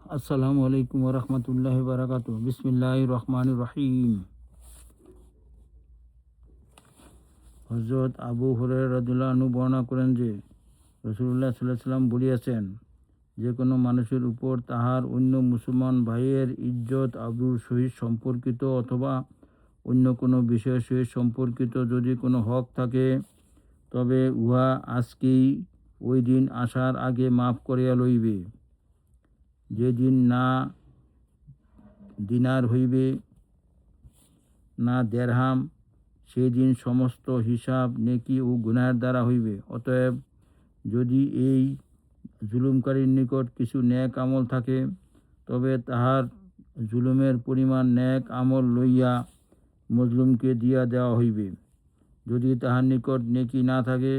আসসালামু আলাইকুম ওয়া রাহমাতুল্লাহি ওয়া বারাকাতুহু। বিসমিল্লাহির রহমানির রহিম। হযরত আবু হুরায়রা রাদিয়াল্লাহু আনহু বর্ণনা করেন যে রাসূলুল্লাহ সাল্লাল্লাহু আলাইহি ওয়াসাল্লাম বলিয়াছেন, যে কোনো মানুষের উপর তাহার অন্য মুসলমান ভাইয়ের ইজ্জত আবরুর সহিত সম্পর্কিত অথবা অন্য কোনো বিষয়ের সহিত সম্পর্কিত যদি কোনো হক থাকে, তবে উহা আজকেই ওই দিন আসার আগে মাফ করিয়া লইবে। যেদিন না দিনার হইবে না দেরহাম, সেই দিন সমস্ত হিসাব নেকি ও গুনাহের দ্বারা হইবে। অতএব যদি এই জুলুমকারীর নিকট কিছু নেক আমল থাকে, তবে তাহার জুলুমের পরিমাণ নেক আমল লইয়া মজলুমকে দিয়া দেওয়া হইবে। যদি তাহার নিকট নেকি না থাকে,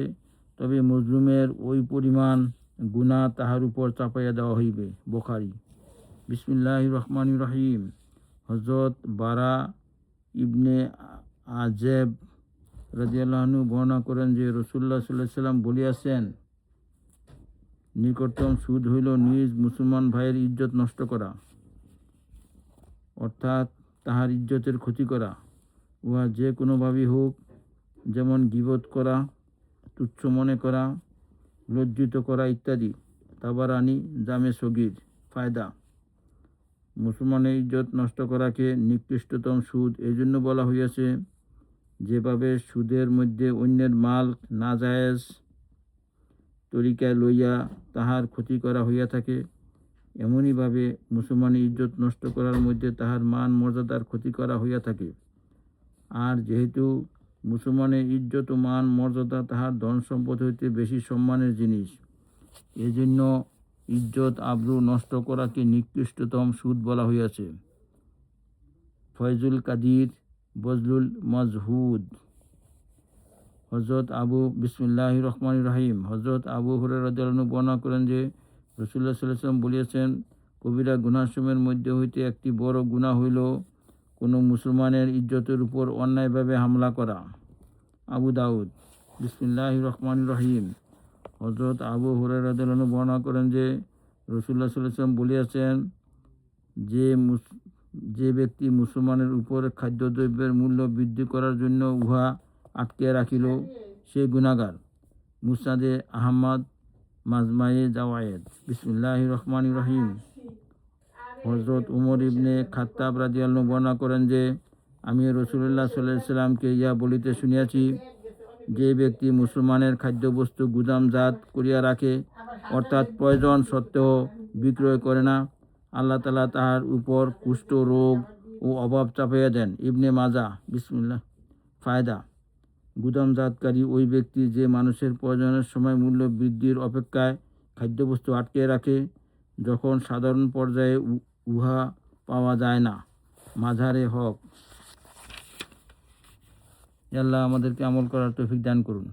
তবে মজলুমের ওই পরিমাণ গুনাহ তাহার উপর চাপাইয়া দেওয়া হইবে। বুখারী। বিসমিল্লাহির রহমানির রহিম। হযরত বারা ইবনে আজেব রাদিয়াল্লাহু আনহু বর্ণনা করেন যে রাসূলুল্লাহ সাল্লাল্লাহু আলাইহি ওয়াসাল্লাম বলিয়াছেন, নিকটতম সুদ হইল নিজ মুসলমান ভাইয়ের ইজ্জত নষ্ট করা, অর্থাৎ তাহার ইজ্জতের ক্ষতি করা। উহা যে কোনোভাবেই হোক, যেমন গীবত করা, তুচ্ছ মনে করা, লজ্জিত করা ইত্যাদি। তাবারানী জামে সগীর। ফায়দা: মুসলমানের ইজ্জত নষ্ট করাকে নিকৃষ্টতম সুদ এজন্য বলা হইয়াছে, যেভাবে সুদের মধ্যে অন্যের মাল নাজায়েজ তরিকায় লইয়া তাহার ক্ষতি করা হইয়া থাকে, এমনিভাবে মুসলমানের ইজ্জত নষ্ট করার মধ্যে তাহার মান মর্যাদার ক্ষতি করা হইয়া থাকে। আর যেহেতু মুসলমানের ইজ্জত ও মান মর্যাদা তাহার ধন সম্পদ হইতে বেশি সম্মানের জিনিস, এজন্য ইজ্জত আবরু নষ্ট করাকে নিকৃষ্টতম সুদ বলা হইয়াছে। ফয়জুল কাদির বজলুল মাজহুদ। বিসমিল্লাহির রহমানির রহিম। হযরত আবু হুরায়রা রাদিয়াল্লাহু আনহু বর্ণনা করেন যে রাসূলুল্লাহ সাল্লাল্লাহু আলাইহি ওয়াসাল্লাম বলিয়াছেন, কবিরা গুনাহসমূহের মধ্যে হইতে একটি বড় গুনাহ হইল কোনো মুসলমানের ইজ্জতের উপর অন্যায়ভাবে হামলা করা। আবু দাউদ। বিসমিল্লাহির রহমানির রহিম। হযরত আবু হুরায়রা রাদিয়াল্লাহু আনহু বর্ণনা করেন যে রাসূলুল্লাহ সাল্লাল্লাহু আলাইহি ওয়াসাল্লাম বলিয়াছেন, যে ব্যক্তি মুসলমানের উপর খাদ্যদ্রব্যের মূল্য বৃদ্ধি করার জন্য উহা আটকে রাখিল, সে গুনাহগার। মুসনাদে আহমদ, মাজমায়ে জাওয়ায়েদ। বিসমিল্লাহির রহমানির রহিম। হযরত উমর ইবনে খাত্তাব রাদিয়াল্লাহু আনহু বর্ণনা করেন যে আমি রাসূলুল্লাহ সাল্লাল্লাহু আলাইহি ওয়াসাল্লামকে ইহা বলিতে শুনিয়াছি, যে ব্যক্তি মুসলমানের খাদ্যবস্তু গুদামজাত করিয়া রাখে, অর্থাৎ প্রয়োজন সত্ত্বেও বিক্রয় করে না, আল্লাহ তাআলা তাহার উপর কুষ্ঠ রোগ ও অভাব চাপাইয়া দেন। ইবনে মাজাহ। বিসমিল্লাহ। ফায়দা: গুদামজাতকারী ওই ব্যক্তি যে মানুষের প্রয়োজনের সময় মূল্য বৃদ্ধির অপেক্ষায় খাদ্যবস্তু আটকে রাখে, যখন সাধারণ পর্যায়ে উহা পাওয়া যায় না। মাঝারে হক। আল্লাহ আমাদেরকে আমল করার তৌফিক দান করুন।